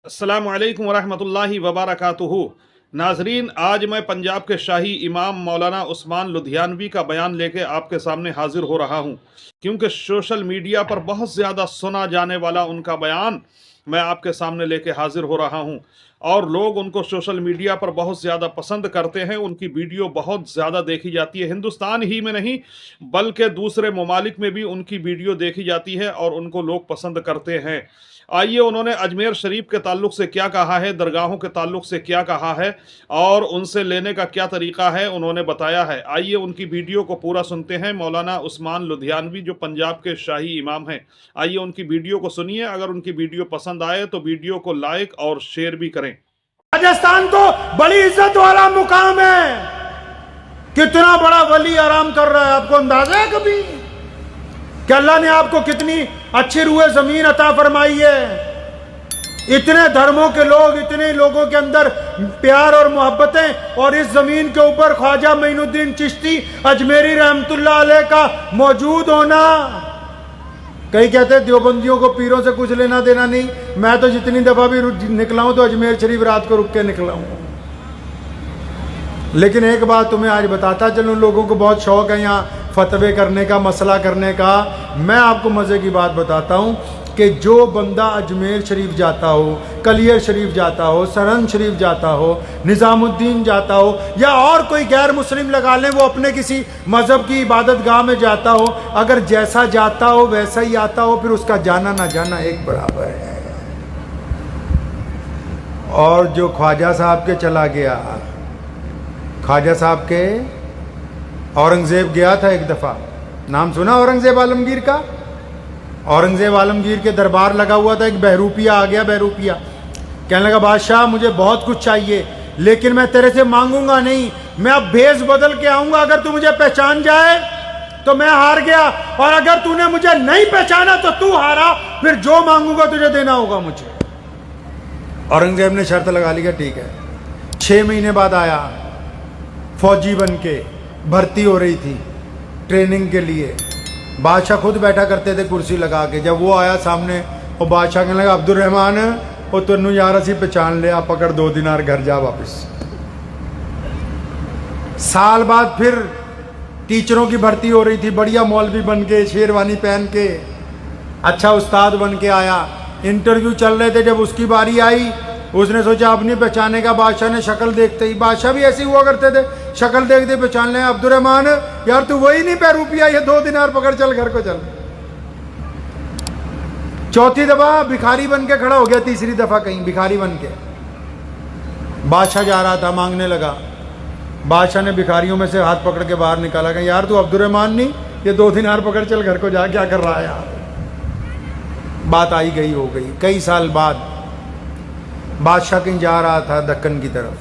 अस्सलामु अलैकुम वरहमतुल्लाहि वबरकातुहू। नाजरीन, आज मैं पंजाब के शाही इमाम मौलाना उस्मान लुधियानवी का बयान लेके आपके सामने हाजिर हो रहा हूँ, क्योंकि सोशल मीडिया पर बहुत ज़्यादा सुना जाने वाला उनका बयान मैं आपके सामने लेके हाजिर हो रहा हूँ और लोग उनको सोशल मीडिया पर बहुत ज़्यादा पसंद करते हैं। उनकी वीडियो बहुत ज़्यादा देखी जाती है, हिंदुस्तान ही में नहीं बल्कि दूसरे ममालिक में भी उनकी वीडियो देखी जाती है और उनको लोग पसंद करते हैं। आइए, उन्होंने अजमेर शरीफ के ताल्लुक़ से क्या कहा है, दरगाहों के ताल्लुक़ से क्या कहा है और उनसे लेने का क्या तरीक़ा है, उन्होंने बताया है। आइए उनकी वीडियो को पूरा सुनते हैं। मौलाना उस्मान लुधियानवी जो पंजाब के शाही इमाम हैं, आइए उनकी वीडियो को सुनिए। अगर उनकी वीडियो पसंद आए तो वीडियो को लाइक और शेयर भी करें। राजस्थान तो बड़ी इज्जत वाला मुकाम है। कितना बड़ा वली आराम कर रहा है, आपको अंदाजा है कभी कि अल्लाह ने आपको कितनी अच्छी रूए जमीन अता फरमाई है। इतने धर्मों के लोग, इतने लोगों के अंदर प्यार और मोहब्बतें, और इस जमीन के ऊपर ख्वाजा मोइनुद्दीन चिश्ती अजमेरी रहमतुल्लाह अलैह का मौजूद होना। कई कहते हैं देवबंदियों को पीरों से कुछ लेना देना नहीं। मैं तो जितनी दफा भी निकला हूं तो अजमेर शरीफ रात को रुक के निकला हूं। लेकिन एक बात तुम्हें आज बताता चलूं, लोगों को बहुत शौक है यहाँ फतवे करने का, मसला करने का। मैं आपको मज़े की बात बताता हूँ कि जो बंदा अजमेर शरीफ जाता हो, कलियर शरीफ जाता हो, सरहंद शरीफ जाता हो, निज़ामुद्दीन जाता हो, या और कोई गैर मुस्लिम लगा लें, वो अपने किसी मज़हब की इबादत गाह में जाता हो, अगर जैसा जाता हो वैसा ही आता हो, फिर उसका जाना ना जाना एक बराबर है। और जो ख्वाजा साहब के चला गया, ख्वाजा साहब के औरंगज़ेब गया था एक दफ़ा, नाम सुना औरंगज़ेब आलमगीर का? औरंगज़ेब आलमगीर के दरबार लगा हुआ था, एक बहरूपिया आ गया। बहरूपिया कहने लगा, बादशाह मुझे बहुत कुछ चाहिए लेकिन मैं तेरे से मांगूंगा नहीं, मैं अब भेष बदल के आऊँगा। अगर तू मुझे पहचान जाए तो मैं हार गया, और अगर तूने मुझे नहीं पहचाना तो तू हारा, फिर जो मांगूंगा तुझे देना होगा मुझे। औरंगज़ेब ने शर्त लगा ली कि ठीक है। 6 महीने बाद आया, फौजी बन के भर्ती हो रही थी ट्रेनिंग के लिए। बादशाह खुद बैठा करते थे कुर्सी लगा के। जब वो आया सामने, वो बादशाह कहने लगा, अब्दुल रहमान वो तेनू यार असी पहचान लिया, पकड़ 2 दिनार घर जा वापस। साल बाद फिर टीचरों की भर्ती हो रही थी, बढ़िया मौलवी बन के, शेरवानी पहन के, अच्छा उस्ताद बन के आया। इंटरव्यू चल रहे थे, जब उसकी बारी आई उसने सोचा अब नहीं पहचाने का। बादशाह ने शक्ल देखते ही, बादशाह भी ऐसे हुआ करते थे, शक्ल देखते पहचान लें, अब्दुल रहमान यार तू वही नहीं बहरूपिया, ये 2 दिनार पकड़ चल घर को चल। चौथी दफा भिखारी बन के खड़ा हो गया, तीसरी दफा कहीं भिखारी बन के। बादशाह जा रहा था, मांगने लगा। बादशाह ने भिखारियों में से हाथ पकड़ के बाहर निकाला कि यार तू अब्दुल रहमान नहीं, ये 2 दिनार पकड़ चल घर को जा, क्या कर रहा है यार। बात आई गई हो गई। कई साल बाद बादशाह कहीं जा रहा था दक्कन की तरफ,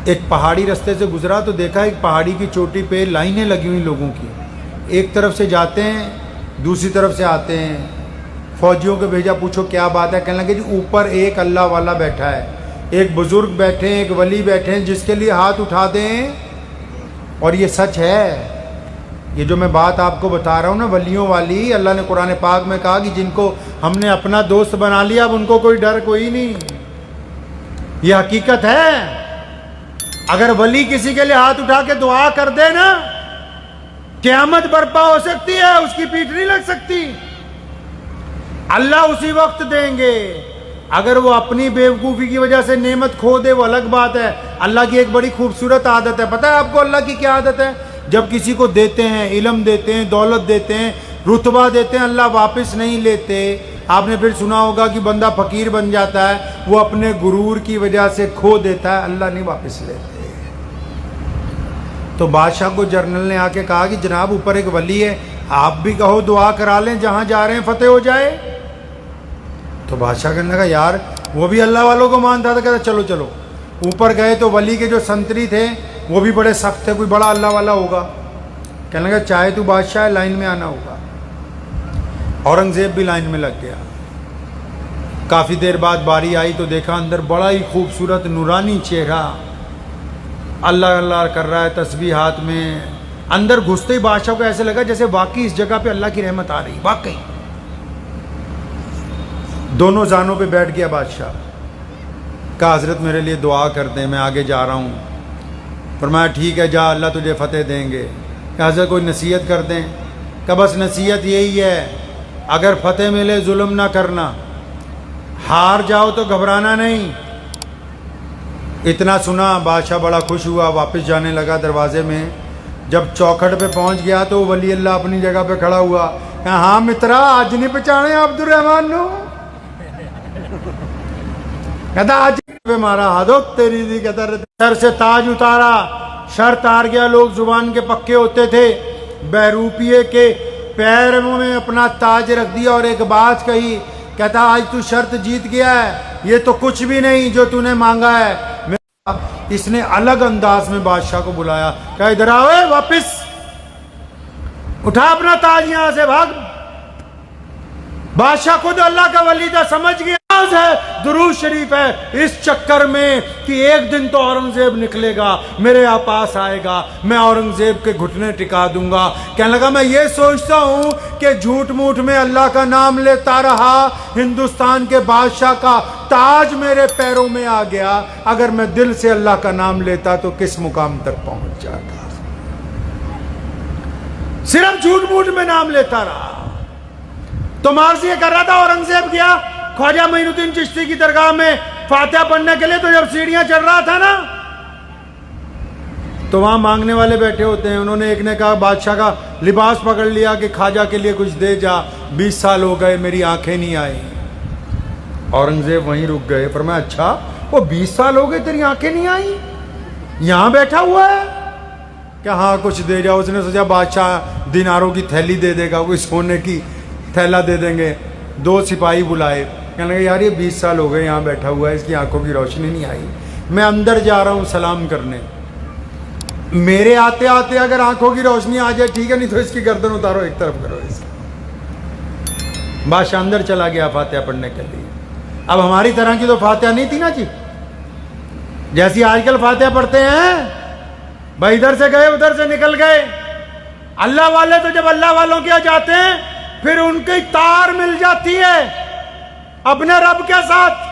एक पहाड़ी रास्ते से गुजरा तो देखा एक पहाड़ी की चोटी पे लाइनें लगी हुई लोगों की। एक तरफ से जाते हैं, दूसरी तरफ से आते हैं। फौजियों को भेजा, पूछो क्या बात है। कहने लगे जी ऊपर एक अल्लाह वाला बैठा है, एक बुजुर्ग बैठे हैं, एक वली बैठे हैं, जिसके लिए हाथ उठा दें। और ये सच है, ये जो मैं बात आपको बता रहा हूँ ना वलियों वाली, अल्लाह ने कुरान पाक में कहा कि जिनको हमने अपना दोस्त बना लिया अब उनको कोई डर कोई नहीं। ये हकीकत है। अगर वली किसी के लिए हाथ उठा के दुआ कर दे ना, क़यामत बर्पा हो सकती है, उसकी पीठ नहीं लग सकती। अल्लाह उसी वक्त देंगे। अगर वो अपनी बेवकूफ़ी की वजह से नेमत खो दे वो अलग बात है। अल्लाह की एक बड़ी खूबसूरत आदत है, पता है आपको अल्लाह की क्या आदत है? जब किसी को देते हैं, इल्म देते हैं, दौलत देते हैं, रुतबा देते हैं, अल्लाह वापस नहीं लेते। आपने फिर सुना होगा कि बंदा फ़कीर बन जाता है, वो अपने गुरूर की वजह से खो देता है, अल्लाह नहीं वापस लेते। तो बादशाह को जर्नल ने आके कहा कि जनाब ऊपर एक वली है, आप भी कहो दुआ करा लें, जहाँ जा रहे हैं फतेह हो जाए। तो बादशाह कहने लगा यार वो भी अल्लाह वालों को मानता था। कहता चलो चलो। ऊपर गए तो वली के जो संतरी थे वो भी बड़े सख्त थे, कोई बड़ा अल्लाह वाला होगा। कहने लगा चाहे तू बादशाह है, लाइन में आना होगा। औरंगज़ेब भी लाइन में लग गया। काफ़ी देर बाद बारी आई तो देखा अंदर बड़ा ही खूबसूरत नूरानी चेहरा, अल्लाह अल्लाह कर रहा है, तस्बीह हाथ में। अंदर घुसते ही बादशाह को ऐसे लगा जैसे वाकई इस जगह पे अल्लाह की रहमत आ रही। वाकई दोनों जानों पे बैठ गया बादशाह। कहा हज़रत मेरे लिए दुआ कर दें, मैं आगे जा रहा हूँ। फरमाया ठीक है जा, अल्लाह तुझे फ़तेह देंगे। कहा हज़रत कोई नसीहत कर दें। कहा बस नसीहत यही है, अगर फ़तेह मिले जुल्म ना करना, हार जाओ तो घबराना नहीं। इतना सुना बादशाह बड़ा खुश हुआ, वापस जाने लगा। दरवाजे में जब चौखट पे पहुंच गया तो वली अल्लाह अपनी जगह पे खड़ा हुआ। कहा हाँ मित्रा, आज नहीं पहचाने अब्दुर्रहमान नो? कहता आज पे मारा हाथों तेरी दी। कहता सर से ताज उतारा, शर्त हार गया। लोग जुबान के पक्के होते थे। बहरूपिये के पैरों में अपना ताज रख दिया और एक बात कही। कहता आज तू शर्त जीत गया है, ये तो कुछ भी नहीं जो तूने मांगा है। इसने अलग अंदाज में बादशाह को बुलाया। कहा इधर आओ, वापिस उठा अपना ताज, यहां से भाग। बादशाह खुद अल्लाह का वली था, समझ गया है दुरूद शरीफ है इस चक्कर में कि एक दिन तो औरंगजेब निकलेगा, मेरे यहाँ पास आएगा, मैं औरंगजेब के घुटने टिका दूंगा। कहने लगा मैं ये सोचता हूं कि झूठ मूठ में अल्लाह का नाम लेता रहा, हिंदुस्तान के बादशाह का ताज मेरे पैरों में आ गया। अगर मैं दिल से अल्लाह का नाम लेता तो किस मुकाम तक पहुंच जाता। सिर्फ झूठ मूठ में नाम लेता रहा। तो मार्जिया कर रहा था, औरंगजेब गया ख्वाजा मोइनुद्दीन चिश्ती की दरगाह में फातिहा पढ़ने के लिए। तो जब सीढ़ियां चढ़ रहा था ना, तो वहां मांगने वाले बैठे होते हैं। उन्होंने एक ने कहा, बादशाह का लिबास पकड़ लिया कि ख्वाजा के लिए कुछ दे जा, 20 साल हो गए मेरी आंखें नहीं आई। औरंगजेब वहीं रुक गए। पर मैं अच्छा वो 20 साल हो गए तेरी आंखें नहीं आई, यहां बैठा हुआ है क्या? हाँ कुछ दे जाओ। उसने सोचा बादशाह दिनारों की थैली दे देगा, कोई सोने की थैला दे देंगे। 2 सिपाही बुलाए। कहने लगे यार ये 20 साल हो गए यहाँ बैठा हुआ है, इसकी आंखों की रोशनी नहीं आई, मैं अंदर जा रहा हूँ सलाम करने, मेरे आते आते अगर आंखों की रोशनी आ जाए ठीक है, नहीं तो इसकी गर्दन उतारो, एक तरफ करो इसकी। बादशाह अंदर चला गया फातिहा पढ़ने के लिए। अब हमारी तरह की तो फातिहा नहीं थी ना जी, जैसी आजकल फातिहा पढ़ते हैं, भाई इधर से गए उधर से निकल गए। अल्लाह वाले तो जब अल्लाह वालों के यहाँ जाते हैं फिर उनकी तार मिल जाती है अपने रब के साथ।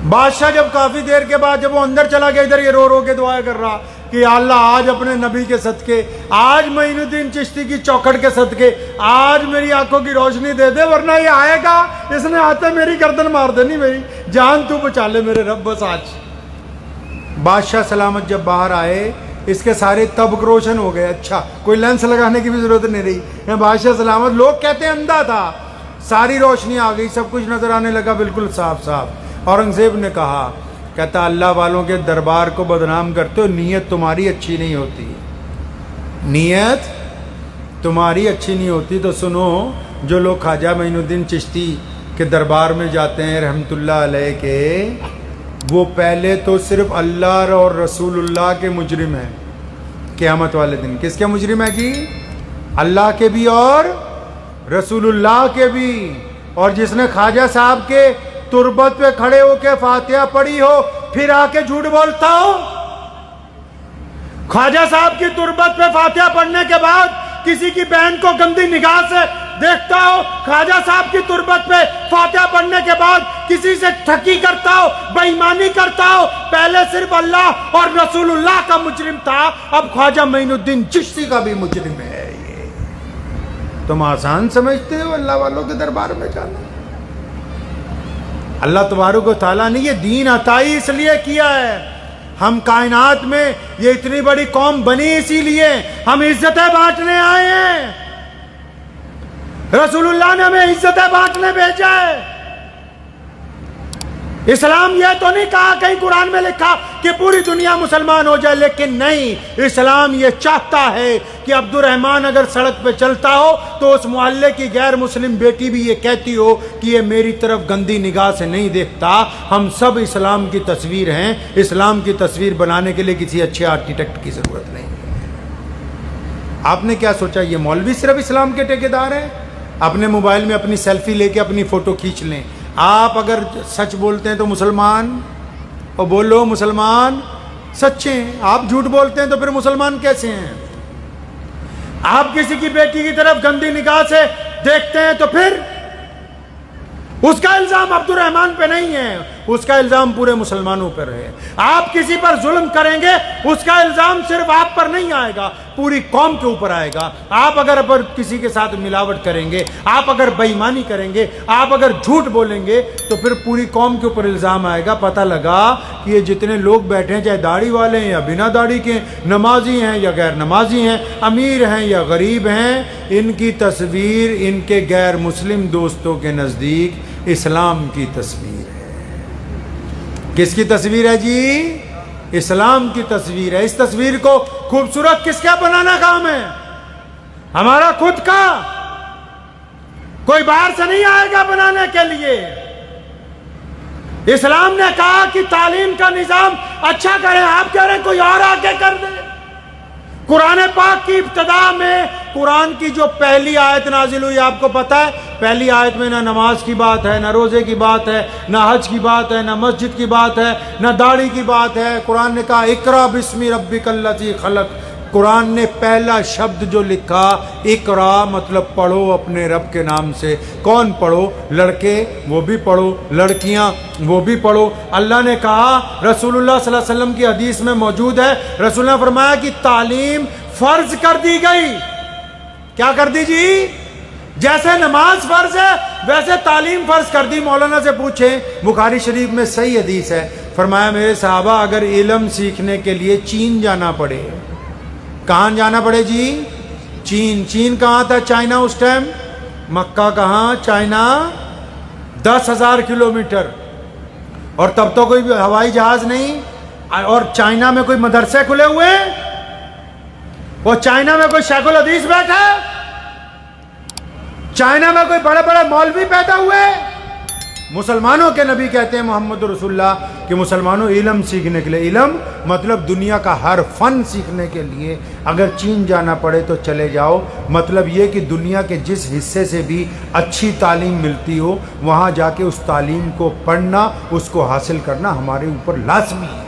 बादशाह जब काफी देर के बाद जब वो अंदर चला गया, इधर ये रो रो के दुआ कर रहा कि अल्लाह आज अपने नबी के सदके, आज मोइनुद्दीन चिश्ती की चौखट के सदके, आज मेरी आंखों की रोशनी दे दे, वरना ये आएगा इसने आते मेरी गर्दन मार देनी, मेरी जान तू बचा ले मेरे रब बस आज। बादशाह सलामत जब बाहर आए, इसके सारे तबक रोशन हो गए। अच्छा कोई लेंस लगाने की भी जरूरत नहीं रही, बादशाह सलामत। लोग कहते हैं अंधा था, सारी रोशनी आ गई, सब कुछ नजर आने लगा बिल्कुल साफ साफ। औरंगजेब ने कहा, कहता अल्लाह वालों के दरबार को बदनाम करते हो, नीयत तुम्हारी अच्छी नहीं होती, नीयत तुम्हारी अच्छी नहीं होती। तो सुनो, जो लोग ख्वाजा मोइनुद्दीन चिश्ती के दरबार में जाते हैं रहमतुल्लाह अलैह के, वो पहले तो सिर्फ अल्लाह और रसूलुल्लाह के मुजरिम हैं क़यामत वाले दिन। किसके मुजरिम है जी? अल्लाह के भी और रसूलुल्लाह के भी। और जिसने ख्वाजा साहब के तुरबत पे खड़े होके फातिहा पढ़ी हो फिर आके झूठ बोलता हो, ख्वाजा साहब की तुरबत पे फातिहा पढ़ने के बाद किसी की बहन को गंदी निगाह से देखता हो, ख्वाजा साहब की तुरबत पे फातिहा पढ़ने के बाद किसी से ठगी करता हो, बेईमानी करता हो, पहले सिर्फ अल्लाह और रसूलुल्लाह का मुजरिम था, अब ख्वाजा मोइनुद्दीन चिश्ती का भी मुजरिम है। ये तुम आसान समझते हो अल्लाह वालों के दरबार में जाना? अल्लाह तबारक व तआला ने ये दीन अताई इसलिए किया है, हम कायनात में ये इतनी बड़ी कौम बनी इसीलिए, हम इज्जतें बांटने आए हैं। रसूलुल्लाह ने हमें इज्जतें बांटने भेजा है। इस्लाम यह तो नहीं कहा कहीं कुरान में लिखा कि पूरी दुनिया मुसलमान हो जाए, लेकिन नहीं, इस्लाम यह चाहता है कि अब्दुर्रहमान अगर सड़क पे चलता हो तो उस मोहल्ले की गैर मुस्लिम बेटी भी ये कहती हो कि ये मेरी तरफ गंदी निगाह से नहीं देखता। हम सब इस्लाम की तस्वीर हैं, इस्लाम की तस्वीर बनाने के लिए किसी अच्छे आर्किटेक्ट की जरूरत नहीं है। आपने क्या सोचा ये मौलवी सिर्फ इस्लाम के ठेकेदार हैं? अपने मोबाइल में अपनी सेल्फी लेके अपनी फोटो खींच लें। आप अगर सच बोलते हैं तो मुसलमान, और बोलो मुसलमान सच्चे हैं, आप झूठ बोलते हैं तो फिर मुसलमान कैसे हैं? आप किसी की बेटी की तरफ गंदी निगाह से देखते हैं तो फिर उसका इल्जाम अब्दुर्रहमान पे नहीं है, उसका इल्जाम पूरे मुसलमानों पर है। आप किसी पर जुल्म करेंगे, उसका इल्जाम सिर्फ आप पर नहीं आएगा, पूरी कौम के ऊपर आएगा। आप अगर किसी के साथ मिलावट करेंगे, आप अगर बेईमानी करेंगे, आप अगर झूठ बोलेंगे, तो फिर पूरी कौम के ऊपर इल्जाम आएगा। पता लगा कि ये जितने लोग बैठे हैं, चाहे दाढ़ी वाले हैं या बिना दाढ़ी के, नमाजी हैं या गैर नमाजी हैं, अमीर हैं या गरीब हैं, इनकी तस्वीर इनके गैर मुस्लिम दोस्तों के नज़दीक इस्लाम की तस्वीर है। किसकी तस्वीर है जी? इस्लाम की तस्वीर है। इस तस्वीर को खूबसूरत किसका बनाना काम है? हमारा खुद का। कोई बाहर से नहीं आएगा बनाने के लिए। इस्लाम ने कहा कि तालीम का निजाम अच्छा करें, आप कह रहे हैं कोई और आके कर दे। कुरान पाक की इब्तिदा में कुरान की जो पहली आयत नाजिल हुई, आपको पता है, पहली आयत में ना नमाज की बात है, ना रोजे की बात है, ना हज की बात है, ना मस्जिद की बात है, ना दाढ़ी की बात है। कुरान ने कहा इकरा बिस्मी रब्बिकल्लज़ी खलक। कुरान ने पहला शब्द जो लिखा, इकरा, मतलब पढ़ो अपने रब के नाम से। कौन पढ़ो? लड़के वो भी पढ़ो, लड़कियां वो भी पढ़ो। अल्लाह ने कहा, रसूलुल्लाह सल्लल्लाहु अलैहि वसल्लम की हदीस में मौजूद है, रसूल ने फरमाया कि तालीम फर्ज कर दी गई। क्या कर दी जी? जैसे नमाज फर्ज है वैसे तालीम फर्ज कर दी। मौलाना से पूछें, बुखारी शरीफ में सही हदीस है, फरमाया मेरे सहाबा अगर इल्म सीखने के लिए चीन जाना पड़े, कहाँ जाना पड़े जी? चीन। चीन कहाँ था चाइना उस टाइम? मक्का कहाँ? चाइना। 10,000 किलोमीटर। और तब तो कोई हवाई जहाज नहीं, और चाइना में कोई मदरसे खुले हुए, और चाइना में कोई शेखुल हदीस बैठा, चाइना में कोई बड़े बड़े मौलवी पैदा हुए। मुसलमानों के नबी कहते हैं मोहम्मद रसूलुल्लाह कि मुसलमानों इल्म सीखने के लिए, इल्म मतलब दुनिया का हर फन सीखने के लिए अगर चीन जाना पड़े तो चले जाओ। मतलब ये कि दुनिया के जिस हिस्से से भी अच्छी तालीम मिलती हो, वहाँ जाके उस तालीम को पढ़ना, उसको हासिल करना हमारे ऊपर लाजमी है।